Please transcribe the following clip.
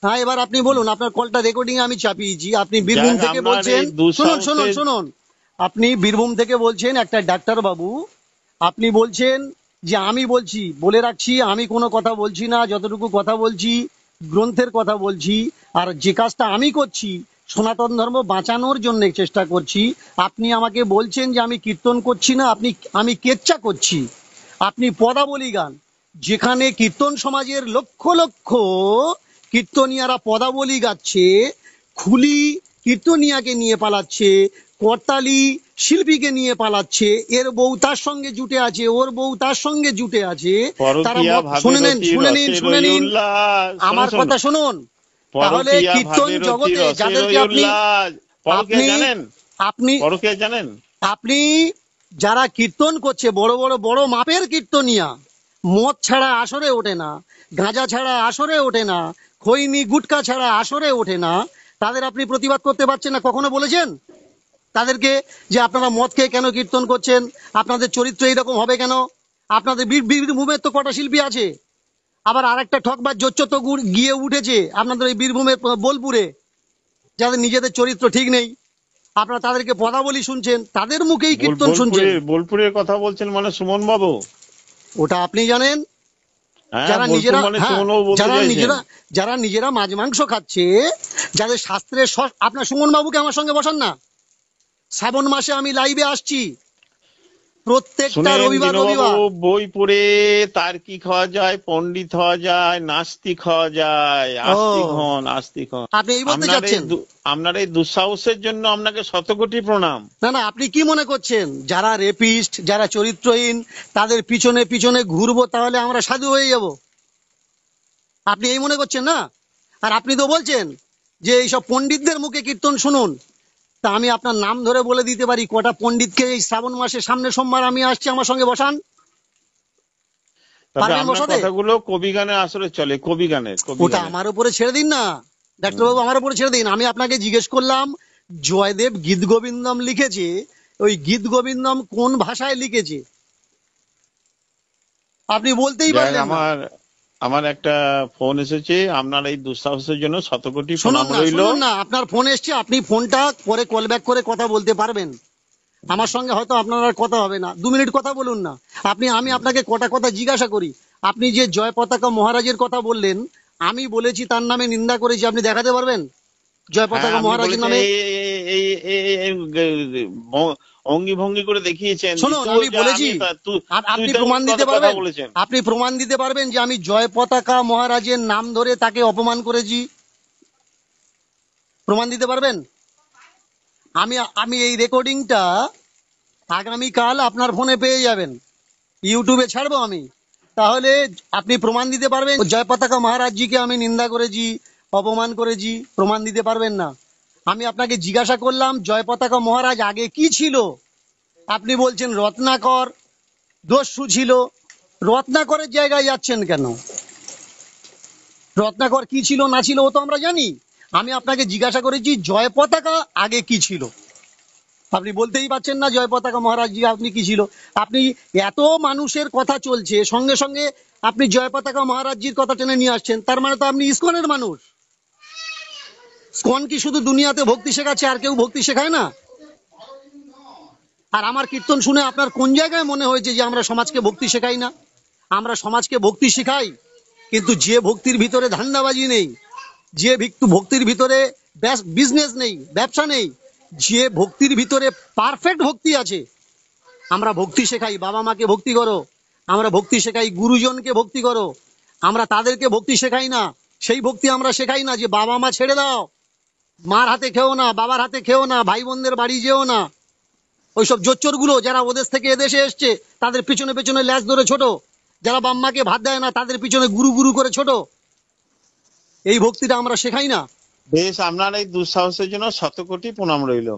হ্যাঁ, এবার আপনি বলুন, আপনার কলটা রেকর্ডিং আমি চাপিয়েছি। আপনি বীরভূম যাক, থেকে আপনার বলছেন, এই শুনুন শুনুন দুঃসাহসের শুনুন, আপনি বীরভূম থেকে বলছেন একটা ডাক্তার বাবু, আপনি বলছেন যে আমি বলছি, বলে রাখছি আমি কোনো কথা বলছি না, যতটুকু কথা বলছি গ্রন্থের কথা বলছি। আর যে কাজটা আমি করছি সনাতন ধর্ম বাঁচানোর জন্য চেষ্টা করছি। আপনি আমাকে বলছেন যে আমি কীর্তন করছি না, আমি কেচ্চা করছি। আপনি পদাবলী গান, যেখানে কীর্তন সমাজের লক্ষ লক্ষ কীর্তনিয়ারা পদাবলী গাচ্ছে, খুলি কীর্তনিয়াকে নিয়ে পালাচ্ছে, করতালি শিল্পীকে নিয়ে পালাচ্ছে, এর বউ তার সঙ্গে জুটে আছে, ওর বউ তার সঙ্গে জুটে আছে। তারা পরকীয়া শুনে নিন ভাবে শুনে নিন রসের শুনে ওই নিন, উল্লাস, আমার শোনো কথা শুনুন। তাহলে পরকীয়া কীর্তন ভাবে জগতে রসের যাদেরকে ওই আপনি উল্লাস। পরকীয়া আপনি জানেন? আপনি পরকীয়া জানেন? আপনি যারা কীর্তন করছে, বড় বড় বড় মাপের কীর্তনিয়া, মদ ছাড়া আসরে ওঠে না, গাঁজা ছাড়া আসরে ওঠে না, খৈনি গুটকা ছাড়া আসরে ওঠে না, তাদের আপনি প্রতিবাদ করতে পারছেন না? কখনো বলেছেন তাদেরকে যে আপনারা মদ খেয়ে কেন কীর্তন করছেন, আপনাদের চরিত্র এইরকম হবে কেন? আপনাদের বীরভূমের তো কটা শিল্পী আছে, আবার আরেকটা ঠকবার জোচ্চ তো গিয়ে উঠেছে আপনাদের এই বীরভূমের বোলপুরে, যাদের নিজেদের চরিত্র ঠিক নেই। আপনারা তাদেরকে পদাবলী শুনছেন, তাদের মুখেই কীর্তন শুনছেন। বোলপুরের কথা বলছেন মানে সুমন বাবু? ওটা আপনি জানেন। হ্যাঁ, যারা বোলপুর নিজেরা, মানে হ্যাঁ, সুমন বাবু বলতে চাইছেন? যারা নিজেরা মাছ মাংস খাচ্ছে, যাদের শাস্ত্রের আপনার সুমন বাবুকে আমার সঙ্গে বসান না। শ্রাবণ মাসে আমি লাইভে আসছি প্রত্যেকটা শুনেন রবিবার দীনবাবু, রবিবার। বই পড়ে তার্কিক হওয়া যায়, পণ্ডিত হওয়া যায়, নাস্তিক হওয়া যায়। ও, আস্তিক হন, আস্তিক হন। আপনি এই বলতে চাচ্ছেন? আপনার এই দুঃসাহসের জন্য আপনাকে শতকোটি প্রণাম। না না, আপনি কি মনে করছেন যারা রেপিস্ট, যারা চরিত্রহীন, তাদের পিছনে পিছনে ঘুরবো তাহলে আমরা সাধু হয়ে যাব? আপনি এই মনে করছেন না? আর আপনি তো বলছেন যে এইসব পণ্ডিতদের মুখে কীর্তন শুনুন। তা আমি আপনার নাম ধরে বলে দিতে পারি কটা পণ্ডিতকে এই শ্রাবণ মাসে সামনের সোমবার আমি আসছি, আমার সঙ্গে বসান। তবে পারবেন আপনার বসাতে? কথাগুলো কবি গানে আসলে চলে, কবি গানে, কবি ওটা গানে। আমার উপরে ছেড়ে দিন না ডাক্তারবাবু, আমার উপরে ছেড়ে দিন। আমি আপনাকে জিজ্ঞেস করলাম জয়দেব গীত গোবিন্দম লিখেছে, ওই গীত গোবিন্দম কোন ভাষায় লিখেছে? আপনি বলতেই যাক, পারলেন না। আমার একটা ফোন এসেছে। আপনার এই দুঃসাহসের জন্য শতকোটি শুনুন প্রণাম না রইল। শুনুন না, আপনার ফোন এসছে, আপনি ফোনটা পরে কল ব্যাক করে কথা বলতে পারবেন। আমার সঙ্গে হয়তো আপনার আর কথা হবে না, 2 মিনিট কথা বলুন না। আমি আপনাকে কটা কথা জিজ্ঞাসা করি। আপনি যে জয় পতাকা মহারাজের কথা বললেন, আমি বলেছি তার নামে নিন্দা করেছি, আপনি দেখাতে পারবেন জয় হ্যাঁ, পতাকা আপনি মহারাজের বলেছেন, নামে? অঙ্গি ভঙ্গি করে দেখিয়েছেন যে শুনুন, তুই আমি বলেছি, তুই আপনি তেমন প্রমাণ দিতে কথা পারবেন? বলেছেন। আপনি প্রমাণ দিতে পারবেন যে আমি জয় পতাকা মহারাজের নাম ধরে তাকে অপমান করেছি? প্রমাণ দিতে পারবেন? আমি আমি এই রেকর্ডিংটা আগামীকাল আপনার ফোনে পেয়ে যাবেন, ইউটিউবে ছাড়বো আমি। তাহলে আপনি প্রমাণ দিতে পারবেন জয় পতাকা মহারাজজিকে আমি নিন্দা করেছি, অপমান করেছি? প্রমাণ দিতে পারবেন না। আমি আপনাকে জিজ্ঞাসা করলাম জয় পতাকা মহারাজ আগে কি ছিল, আপনি বলছেন রত্নাকর দস্যু ছিল। রত্নাকরের জায়গায় যাচ্ছেন কেন? রত্নাকর কি ছিল না ছিল ও তো আমরা জানি। আমি আপনাকে জিজ্ঞাসা করেছি জয় পতাকা আগে কি ছিল, আপনি বলতেই পারছেন না জয় পতাকা মহারাজজি আপনি কি ছিল। আপনি এত মানুষের কথা চলছে, সঙ্গে সঙ্গে আপনি জয় পতাকা মহারাজজির কথা টেনে নিয়ে আসছেন, তার মানে তো আপনি ইসকনের মানুষ। ইসকন কি শুধু দুনিয়াতে ভক্তি শেখাচ্ছে, আর কেউ ভক্তি শেখায় না? আর আমার কীর্তন শুনে আপনার কোন জায়গায় মনে হয়েছে যে আমরা সমাজকে ভক্তি শেখাই না? আমরা সমাজকে ভক্তি শেখাই, কিন্তু যে ভক্তির ভিতরে ধান্দাবাজি নেই, যে ভক্তির ভিতরে বিজনেস নেই, ব্যবসা নেই, যে ভক্তির ভিতরে পারফেক্ট ভক্তি আছে, আমরা ভক্তি শেখাই। বাবা মাকে ভক্তি করো, আমরা ভক্তি শেখাই। গুরুজনকে ভক্তি করো, আমরা তাদেরকে ভক্তি শেখাই না। সেই ভক্তি আমরা শেখাই না যে বাবা মা ছেড়ে দাও, মার হাতে খেও না, বাবার হাতে খেও না, ভাই বোনদের বাড়ি যেও না। ওইসব জোচ্চর গুলো যারা ওদেশ থেকে এদেশে এসছে, তাদের পিছনে পিছনে ল্যাজ ধরে ছোট, যারা বাম্মাকে ভাত দেয় না তাদের পিছনে গুরু গুরু করে ছোট, এই ভক্তিটা আমরা শেখাই না। বেশ, আপনার এই দুঃসাহসের জন্য শতকোটি প্রণাম রইল।